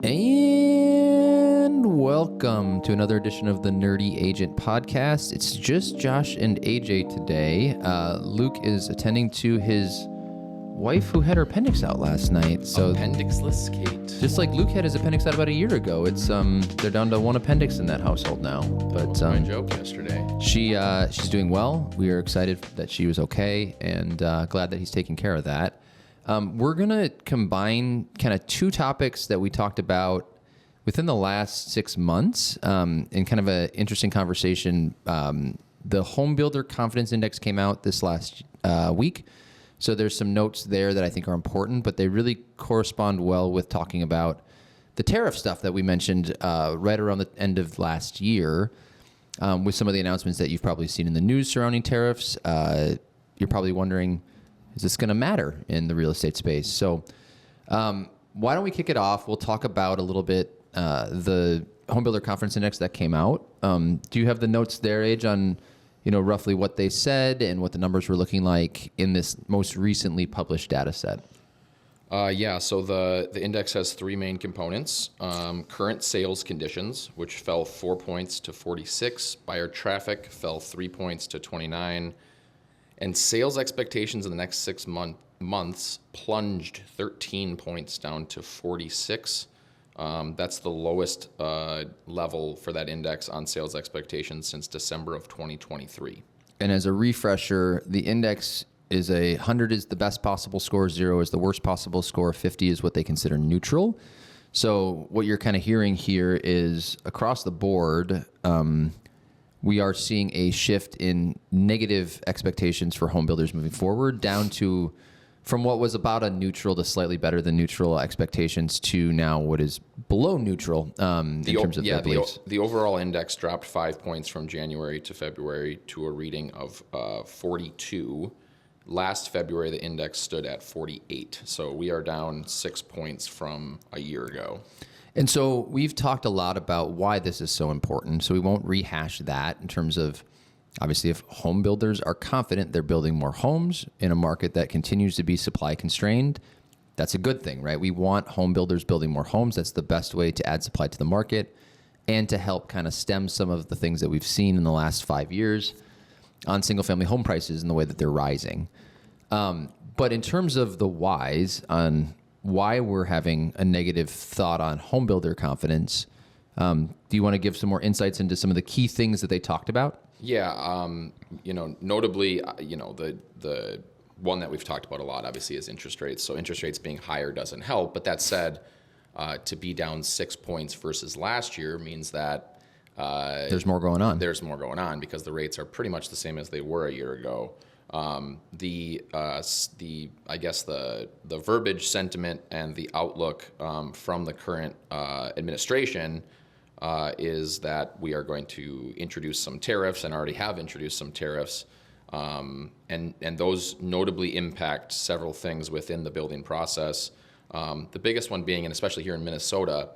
And welcome to another edition of the Nerdy Agent Podcast. It's just Josh and AJ today. Luke is attending to his wife who had her appendix out last night. So appendixless Kate. just like Luke had his appendix out about a year ago, it's they're down to one appendix in that household now. But my joke yesterday. she's doing well. We are excited that she was okay, and glad that he's taking care of that. We're going to combine kind of two topics that we talked about within the last 6 months in kind of an interesting conversation. The Home Builder Confidence Index came out this last week. So there's some notes there that I think are important, but they really correspond well with talking about the tariff stuff that we mentioned right around the end of last year with some of the announcements that you've probably seen in the news surrounding tariffs. You're probably wondering, is this going to matter in the real estate space? So why don't we kick it off? We'll talk about a little bit the Home Builder Confidence Index that came out. Do you have the notes there, Age, on roughly what they said and what the numbers were looking like in this most recently published data set? Yeah, so the index has three main components. Current sales conditions, which fell 4 points to 46. Buyer traffic fell 3 points to 29. And sales expectations in the next 6 months plunged 13 points down to 46. That's the lowest level for that index on sales expectations since December of 2023. And as a refresher, the index is 100 is the best possible score, 0 is the worst possible score, 50 is what they consider neutral. So what you're kind of hearing here is across the board, we are seeing a shift in negative expectations for home builders moving forward, down to from what was about a neutral to slightly better than neutral expectations to now what is below neutral in terms of their beliefs. The overall index dropped 5 points from January to February to a reading of 42. Last February, the index stood at 48. So we are down 6 points from a year ago. And so we've talked a lot about why this is so important, so we won't rehash that in terms of, obviously, if home builders are confident they're building more homes in a market that continues to be supply constrained, that's a good thing, right? We want home builders building more homes. That's the best way to add supply to the market and to help kind of stem some of the things that we've seen in the last 5 years on single-family home prices and the way that they're rising. But in terms of the whys on why we're having a negative thought on home builder confidence, do you want to give some more insights into some of the key things that they talked about? Yeah, notably, the one that we've talked about a lot, obviously, is interest rates. So interest rates being higher doesn't help. But that said, to be down 6 points versus last year means that there's more going on. There's more going on because the rates are pretty much the same as they were a year ago. I guess the verbiage, sentiment, and the outlook from the current administration is that we are going to introduce some tariffs and already have introduced some tariffs, and those notably impact several things within the building process. The biggest one being, and especially here in Minnesota,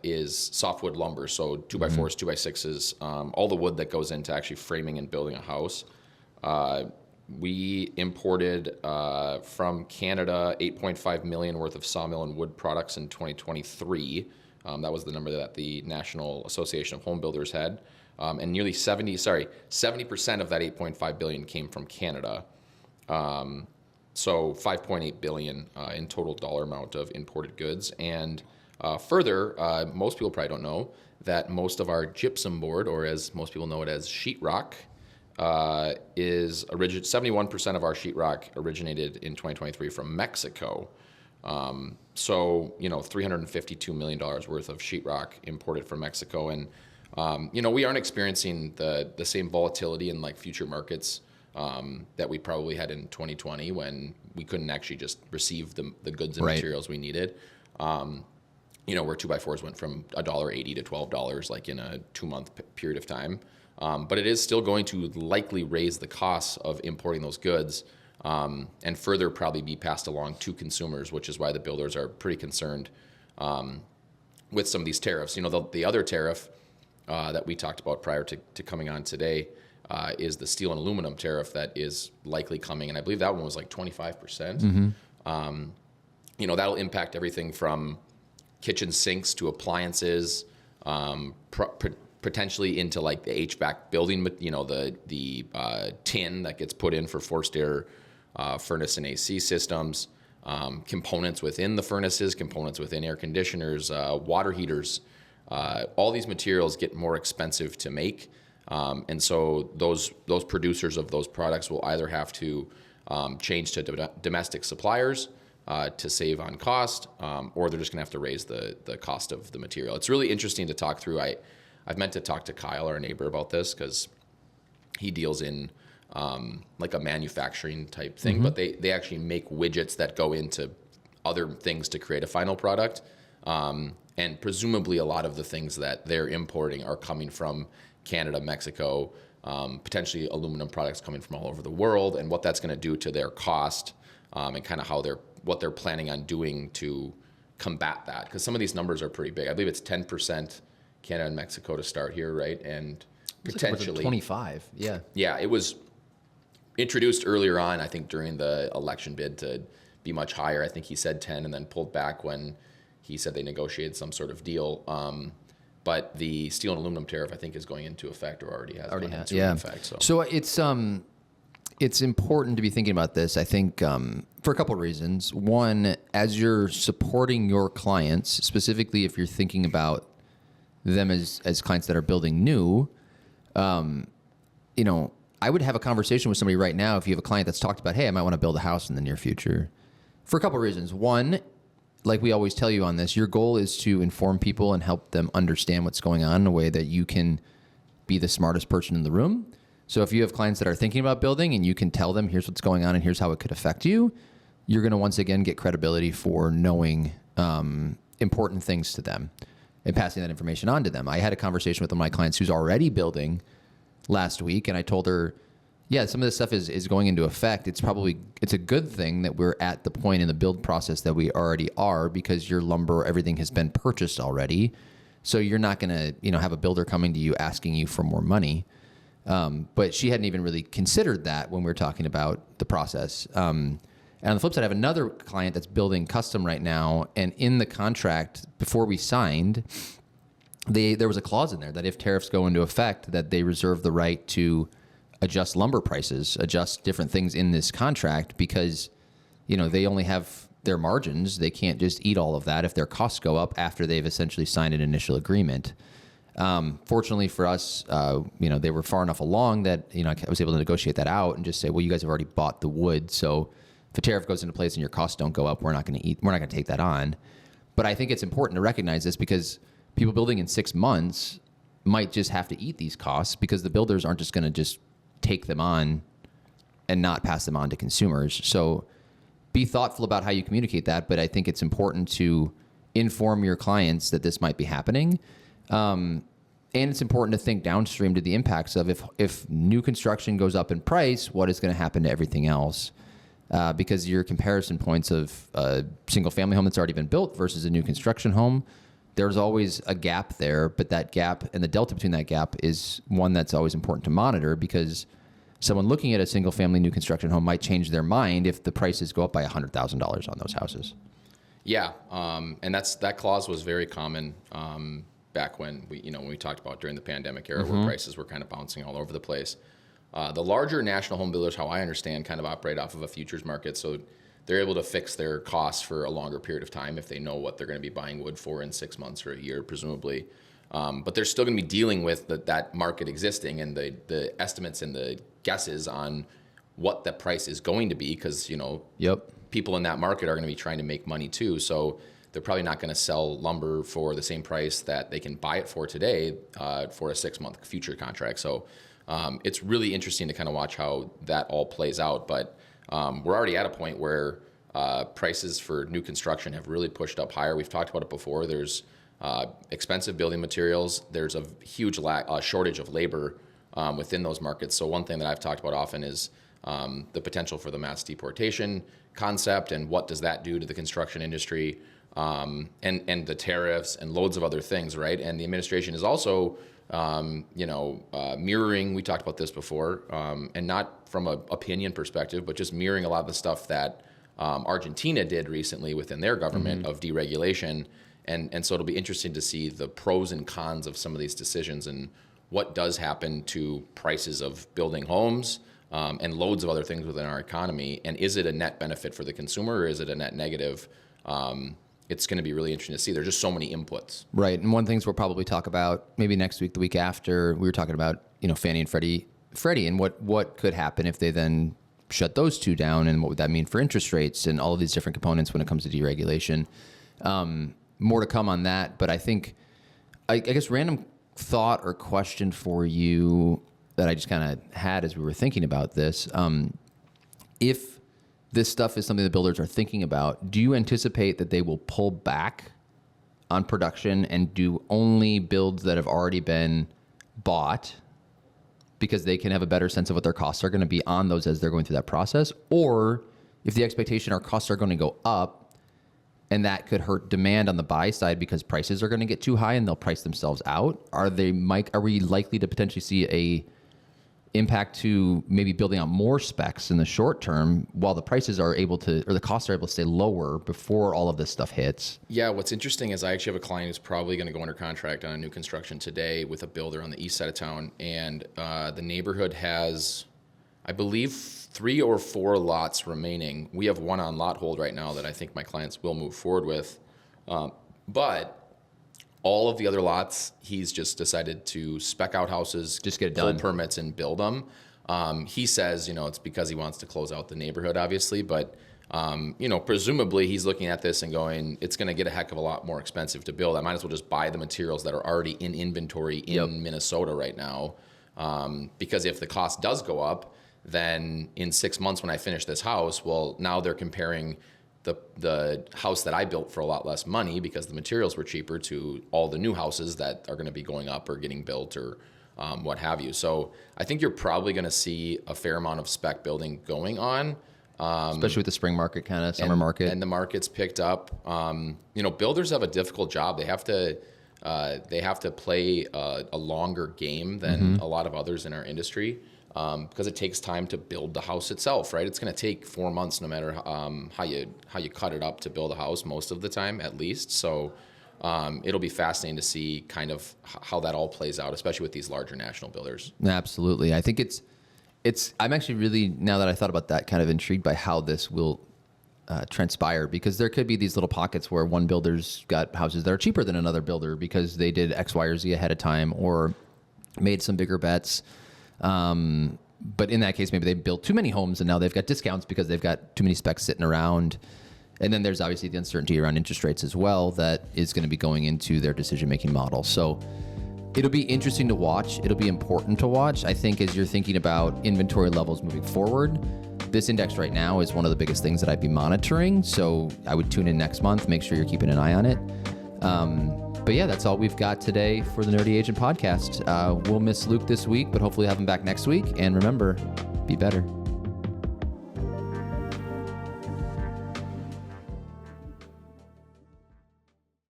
is softwood lumber. So 2x4s, 2x6s, all the wood that goes into actually framing and building a house. We imported from Canada 8.5 million worth of sawmill and wood products in 2023. That was the number that the National Association of Home Builders had. And nearly 70% of that 8.5 billion came from Canada. So 5.8 billion in total dollar amount of imported goods. And further, most people probably don't know that most of our gypsum board, or as most people know it as sheetrock, 71% of our sheetrock originated in 2023 from Mexico. So, $352 million worth of sheetrock imported from Mexico. And, we aren't experiencing the same volatility in like future markets that we probably had in 2020 when we couldn't actually just receive the goods and materials we needed. Where 2x4s went from $1.80 to $12 like in a 2-month period of time. But it is still going to likely raise the costs of importing those goods and further probably be passed along to consumers, which is why the builders are pretty concerned with some of these tariffs. The other tariff that we talked about prior to coming on today is the steel and aluminum tariff that is likely coming. And I believe that one was like 25%. That'll impact everything from kitchen sinks to appliances, potentially into like the HVAC building, the tin that gets put in for forced air furnace and AC systems, components within the furnaces, components within air conditioners, water heaters. All these materials get more expensive to make. And so those producers of those products will either have to change to domestic suppliers to save on cost, or they're just going to have to raise the cost of the material. It's really interesting to talk through. I've meant to talk to Kyle, our neighbor, about this because he deals in like a manufacturing type thing, but they actually make widgets that go into other things to create a final product. And presumably a lot of the things that they're importing are coming from Canada, Mexico, potentially aluminum products coming from all over the world, and what that's going to do to their cost, and kind of what they're planning on doing to combat that. Because some of these numbers are pretty big. I believe it's 10% Canada and Mexico to start here, right? And potentially 25. Yeah. Yeah, it was introduced earlier on, I think, during the election bid to be much higher. I think he said 10 and then pulled back when he said they negotiated some sort of deal. But the steel and aluminum tariff, I think, is going into effect or already has gone into effect. So it's important to be thinking about this, I think, for a couple of reasons. One, as you're supporting your clients, specifically if you're thinking about them as clients that are building new, I would have a conversation with somebody right now if you have a client that's talked about, hey, I might want to build a house in the near future, for a couple of reasons. One, like we always tell you on this, your goal is to inform people and help them understand what's going on in a way that you can be the smartest person in the room. So if you have clients that are thinking about building and you can tell them, here's what's going on and here's how it could affect you, you're going to once again get credibility for knowing important things to them and passing that information on to them. I had a conversation with one of my clients who's already building last week, and I told her, yeah, some of this stuff is going into effect. It's a good thing that we're at the point in the build process that we already are, because your lumber, everything has been purchased already. So you're not going to, have a builder coming to you asking you for more money. But she hadn't even really considered that when we were talking about the process. And on the flip side, I have another client that's building custom right now. And in the contract, before we signed, there was a clause in there that if tariffs go into effect, that they reserve the right to adjust lumber prices, adjust different things in this contract, because, they only have their margins. They can't just eat all of that if their costs go up after they've essentially signed an initial agreement. Fortunately for us, they were far enough along that, I was able to negotiate that out and just say, well, you guys have already bought the wood. So if a tariff goes into place and your costs don't go up, we're not going to take that on. But I think it's important to recognize this, because people building in 6 months might just have to eat these costs, because the builders aren't just going to just take them on and not pass them on to consumers. So be thoughtful about how you communicate that. But I think it's important to inform your clients that this might be happening. And it's important to think downstream to the impacts of if new construction goes up in price, what is going to happen to everything else? Because your comparison points of a single family home that's already been built versus a new construction home, there's always a gap there, but that gap and the delta between that gap is one that's always important to monitor, because someone looking at a single family new construction home might change their mind if the prices go up by $100,000 on those houses. Yeah. And that clause was very common back when we talked about during the pandemic era, where prices were kind of bouncing all over the place. The larger national home builders, how I understand, kind of operate off of a futures market. So they're able to fix their costs for a longer period of time if they know what they're going to be buying wood for in 6 months or a year, presumably. But they're still going to be dealing with that market existing and the estimates and the guesses on what the price is going to be, because, people in that market are going to be trying to make money too. So they're probably not going to sell lumber for the same price that they can buy it for today for a 6-month future contract. So it's really interesting to kind of watch how that all plays out. But we're already at a point where prices for new construction have really pushed up higher. We've talked about it before. There's expensive building materials. There's a huge shortage of labor within those markets. So one thing that I've talked about often is the potential for the mass deportation concept, and what does that do to the construction industry, and the tariffs and loads of other things, right? And the administration is also mirroring, we talked about this before, and not from an opinion perspective, but just mirroring a lot of the stuff that Argentina did recently within their government of deregulation. And so it'll be interesting to see the pros and cons of some of these decisions and what does happen to prices of building homes and loads of other things within our economy. And is it a net benefit for the consumer or is it a net negative? It's going to be really interesting to see. There's just so many inputs. Right. And one of the things we'll probably talk about maybe next week, the week after, we were talking about, Fannie and Freddie and what could happen if they then shut those two down, and what would that mean for interest rates and all of these different components when it comes to deregulation. More to come on that. But I think, I guess, random thought or question for you that I just kind of had as we were thinking about this. If this stuff is something the builders are thinking about, do you anticipate that they will pull back on production and do only builds that have already been bought because they can have a better sense of what their costs are going to be on those as they're going through that process? Or if the expectation our costs are going to go up, and that could hurt demand on the buy side because prices are going to get too high and they'll price themselves out, are we likely to potentially see a impact to maybe building out more specs in the short term while the prices are able to, or the costs are able to stay lower before all of this stuff hits? Yeah, what's interesting is I actually have a client who's probably going to go under contract on a new construction today with a builder on the east side of town. And the neighborhood has, I believe, 3 or 4 lots remaining. We have one on lot hold right now that I think my clients will move forward with. But all of the other lots, he's just decided to spec out houses, just get it pull done, permits, and build them. He says, it's because he wants to close out the neighborhood, obviously. But, presumably he's looking at this and going, it's going to get a heck of a lot more expensive to build. I might as well just buy the materials that are already in inventory in Minnesota right now. Because if the cost does go up, then in 6 months when I finish this house, well, now they're comparing the house that I built for a lot less money because the materials were cheaper to all the new houses that are going to be going up or getting built or what have you. So I think you're probably going to see a fair amount of spec building going on. Especially with the spring market, kind of summer market. And the market's picked up. Builders have a difficult job. They have to play a longer game than a lot of others in our industry. Because it takes time to build the house itself, right? It's going to take 4 months, no matter how you cut it up to build a house, most of the time, at least. So it'll be fascinating to see kind of how that all plays out, especially with these larger national builders. Absolutely, I think it's. I'm actually really, now that I thought about that, kind of intrigued by how this will transpire, because there could be these little pockets where one builder's got houses that are cheaper than another builder because they did X, Y, or Z ahead of time or made some bigger bets. But in that case, maybe they built too many homes and now they've got discounts because they've got too many specs sitting around. And then there's obviously the uncertainty around interest rates as well that is going to be going into their decision-making model. So it'll be interesting to watch. It'll be important to watch. I think as you're thinking about inventory levels moving forward, this index right now is one of the biggest things that I'd be monitoring. So I would tune in next month, make sure you're keeping an eye on it. But yeah, that's all we've got today for the Nerdy Agent podcast. We'll miss Luke this week, but hopefully have him back next week. And remember, be better.